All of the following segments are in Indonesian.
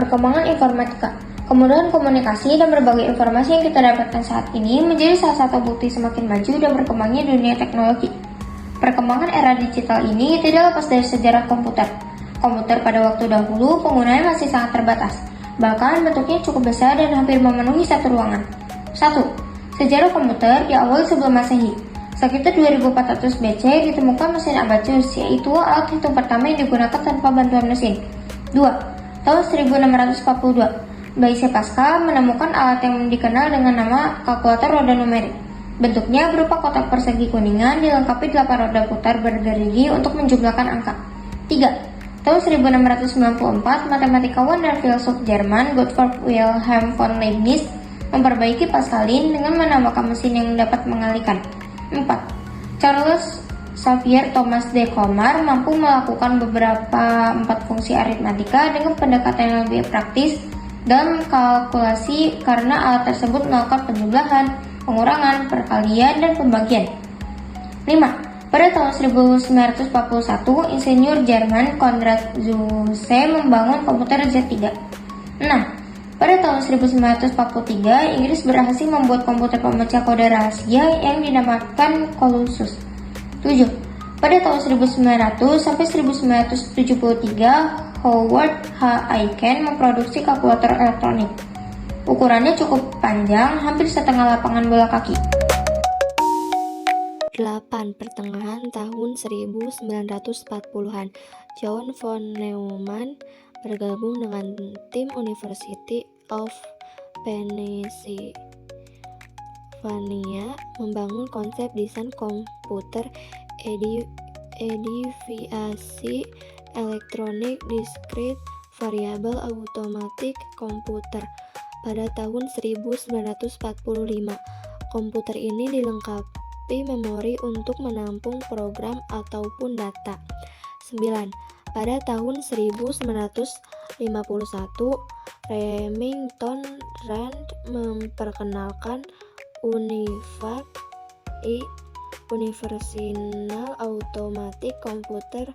perkembangan informatika. Kemudahan komunikasi dan berbagai informasi yang kita dapatkan saat ini menjadi salah satu bukti semakin maju dan berkembangnya dunia teknologi. Perkembangan era digital ini tidak lepas dari sejarah komputer. Komputer pada waktu dahulu penggunanya masih sangat terbatas, bahkan bentuknya cukup besar dan hampir memenuhi satu ruangan. 1. Sejarah komputer diawali sebelum Masehi. Sekitar 2400 BC ditemukan mesin abacus, yaitu alat hitung pertama yang digunakan tanpa bantuan mesin. 2. Tahun 1642. Blaise Pascal menemukan alat yang dikenal dengan nama kalkulator roda numerik. Bentuknya berupa kotak persegi kuningan dilengkapi 8 roda putar bergerigi untuk menjumlahkan angka. 3. Tahun 1694, matematikawan dan filsuf Jerman Gottfried Wilhelm von Leibniz memperbaiki Pascalin dengan menambahkan mesin yang dapat mengalihkan. 4. Charles Xavier Thomas de Colmar mampu melakukan beberapa 4 fungsi aritmatika dengan pendekatan yang lebih praktis dalam kalkulasi karena alat tersebut melakukan penjumlahan, pengurangan, perkalian, dan pembagian. 5. Pada tahun 1941, insinyur Jerman Konrad Zuse membangun komputer Z3. 6. Pada tahun 1943, Inggris berhasil membuat komputer pemecah kode rahasia yang dinamakan Colossus. 7. Pada tahun 1900 sampai 1973, Howard H. Aiken memproduksi kalkulator elektronik. Ukurannya cukup panjang, hampir setengah lapangan bola kaki. 8. Pertengahan tahun 1940-an, John von Neumann bergabung dengan tim University of Pennsylvania membangun konsep desain komputer edifiasi elektronik discrete variable automatic computer. Pada tahun 1945, komputer ini dilengkapi memori untuk menampung program ataupun data. 9. Pada tahun 1951, Remington Rand memperkenalkan Unified Universal Automatic Computer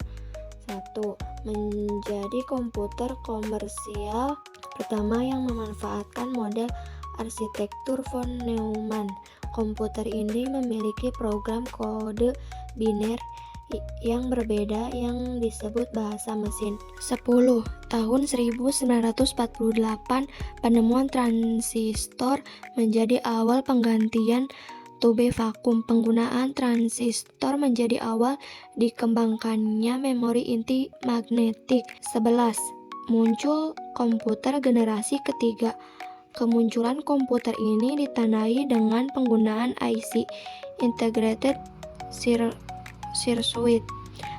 1 menjadi komputer komersial pertama yang memanfaatkan model arsitektur von Neumann. Komputer ini memiliki program kode biner yang berbeda yang disebut bahasa mesin. 10. Tahun 1948, penemuan transistor menjadi awal penggantian tube vakum. Penggunaan transistor menjadi awal dikembangkannya memori inti magnetik. 11. Muncul komputer generasi ketiga. Kemunculan komputer ini ditandai dengan penggunaan IC Integrated Circuit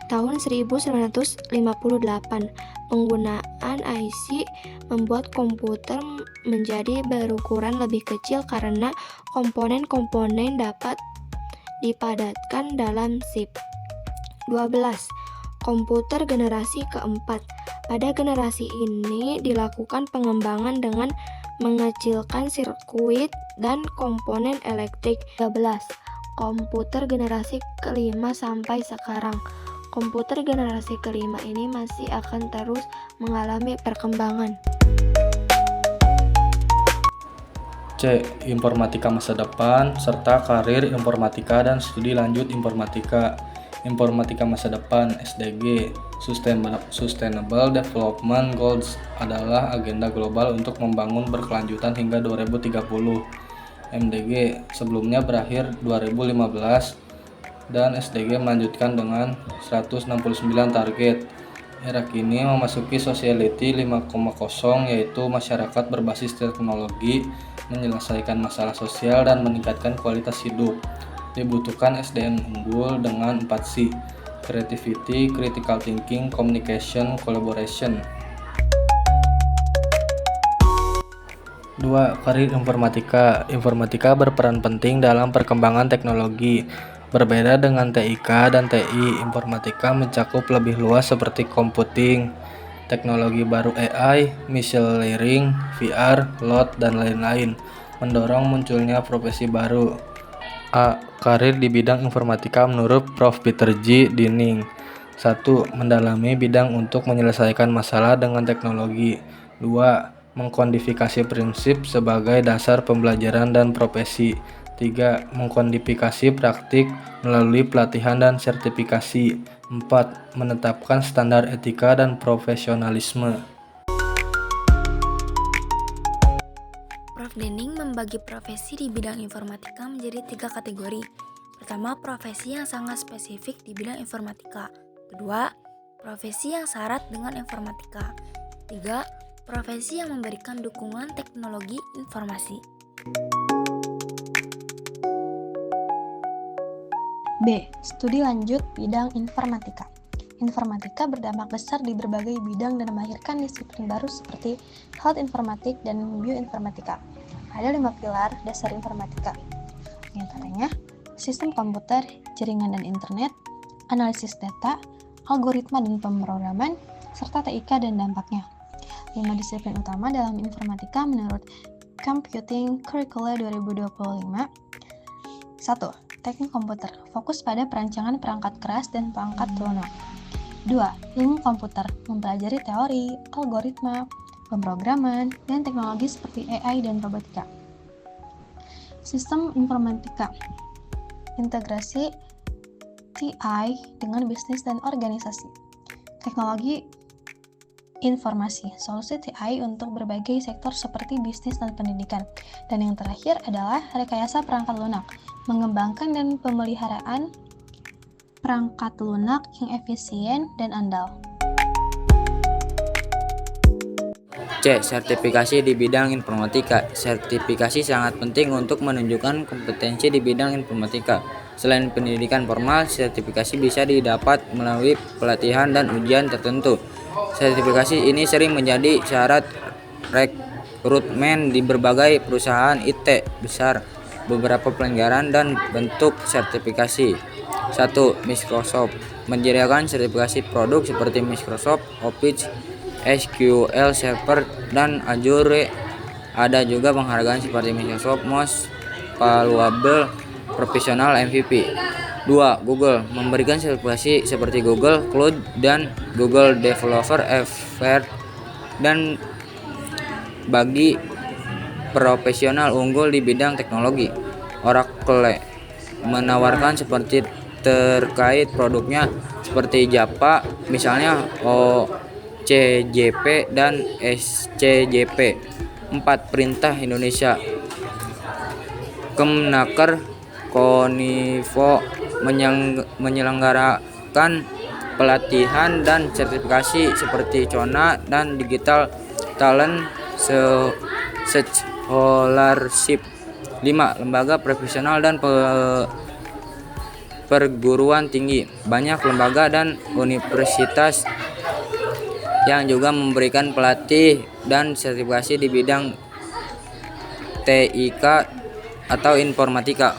tahun 1958. Penggunaan IC membuat komputer menjadi berukuran lebih kecil karena komponen-komponen dapat dipadatkan dalam chip. 12. Komputer generasi keempat. Pada generasi ini dilakukan pengembangan dengan mengecilkan sirkuit dan komponen elektrik. 13. Komputer generasi kelima sampai sekarang. Komputer generasi kelima ini masih akan terus mengalami perkembangan. C. Informatika masa depan serta karir informatika dan studi lanjut informatika. Informatika masa depan (SDG) Sustainable Development Goals adalah agenda global untuk membangun berkelanjutan hingga 2030. MDG sebelumnya berakhir 2015 dan SDG melanjutkan dengan 169 target. Era kini memasuki Society 5.0 yaitu masyarakat berbasis teknologi, menyelesaikan masalah sosial dan meningkatkan kualitas hidup. Dibutuhkan SDM unggul dengan 4C: Creativity, Critical Thinking, Communication, Collaboration. 2. Karir informatika. Informatika berperan penting dalam perkembangan teknologi. Berbeda dengan TIK dan TI, informatika mencakup lebih luas seperti computing, teknologi baru AI, machine learning, VR, LOT, dan lain-lain, mendorong munculnya profesi baru. A. Karir di bidang informatika menurut Prof. Peter G. Dinning. 1. Mendalami bidang untuk menyelesaikan masalah dengan teknologi. 2. Mengkodifikasi prinsip sebagai dasar pembelajaran dan profesi. 3. Mengkodifikasi praktik melalui pelatihan dan sertifikasi. 4. Menetapkan standar etika dan profesionalisme. Prof. Dening membagi profesi di bidang informatika menjadi 3 kategori. Pertama, profesi yang sangat spesifik di bidang informatika. Kedua, profesi yang syarat dengan informatika. 3. Profesi yang memberikan dukungan teknologi informasi. B. Studi lanjut bidang informatika. Informatika berdampak besar di berbagai bidang dan melahirkan disiplin baru seperti health informatik dan bioinformatika. Ada 5 pilar dasar informatika, di antaranya sistem komputer, jaringan dan internet, analisis data, algoritma dan pemrograman, serta TIK dan dampaknya. 5 disiplin utama dalam informatika menurut Computing Curricula 2025. 1. Teknik komputer, fokus pada perancangan perangkat keras dan perangkat lunak. 2. Ilmu komputer, mempelajari teori, algoritma, pemrograman, dan teknologi seperti AI dan robotika. Sistem informatika, integrasi TI dengan bisnis dan organisasi. Teknologi informasi, solusi TI untuk berbagai sektor seperti bisnis dan pendidikan. Dan yang terakhir adalah rekayasa perangkat lunak, mengembangkan dan pemeliharaan perangkat lunak yang efisien dan andal. C. Sertifikasi di bidang informatika. Sertifikasi sangat penting untuk menunjukkan kompetensi di bidang informatika. Selain pendidikan formal, sertifikasi bisa didapat melalui pelatihan dan ujian tertentu. Sertifikasi ini sering menjadi syarat rekrutmen di berbagai perusahaan IT besar. Beberapa pelanggaran dan bentuk sertifikasi. 1. Microsoft menyediakan sertifikasi produk seperti Microsoft Office, SQL Server, dan Azure. Ada juga penghargaan seperti Microsoft Most Valuable Professional MVP. 2. Google memberikan sertifikasi seperti Google Cloud dan Google Developer Expert dan bagi profesional unggul di bidang teknologi. Oracle menawarkan seperti terkait produknya seperti Java, misalnya OCJP dan SCJP. 4. Perintah Indonesia. Kemnaker Kominfo menyelenggarakan pelatihan dan sertifikasi seperti CONA dan Digital Talent Scholarship. 5. Lembaga profesional dan perguruan tinggi. Banyak lembaga dan universitas yang juga memberikan pelatih dan sertifikasi di bidang TIK atau informatika.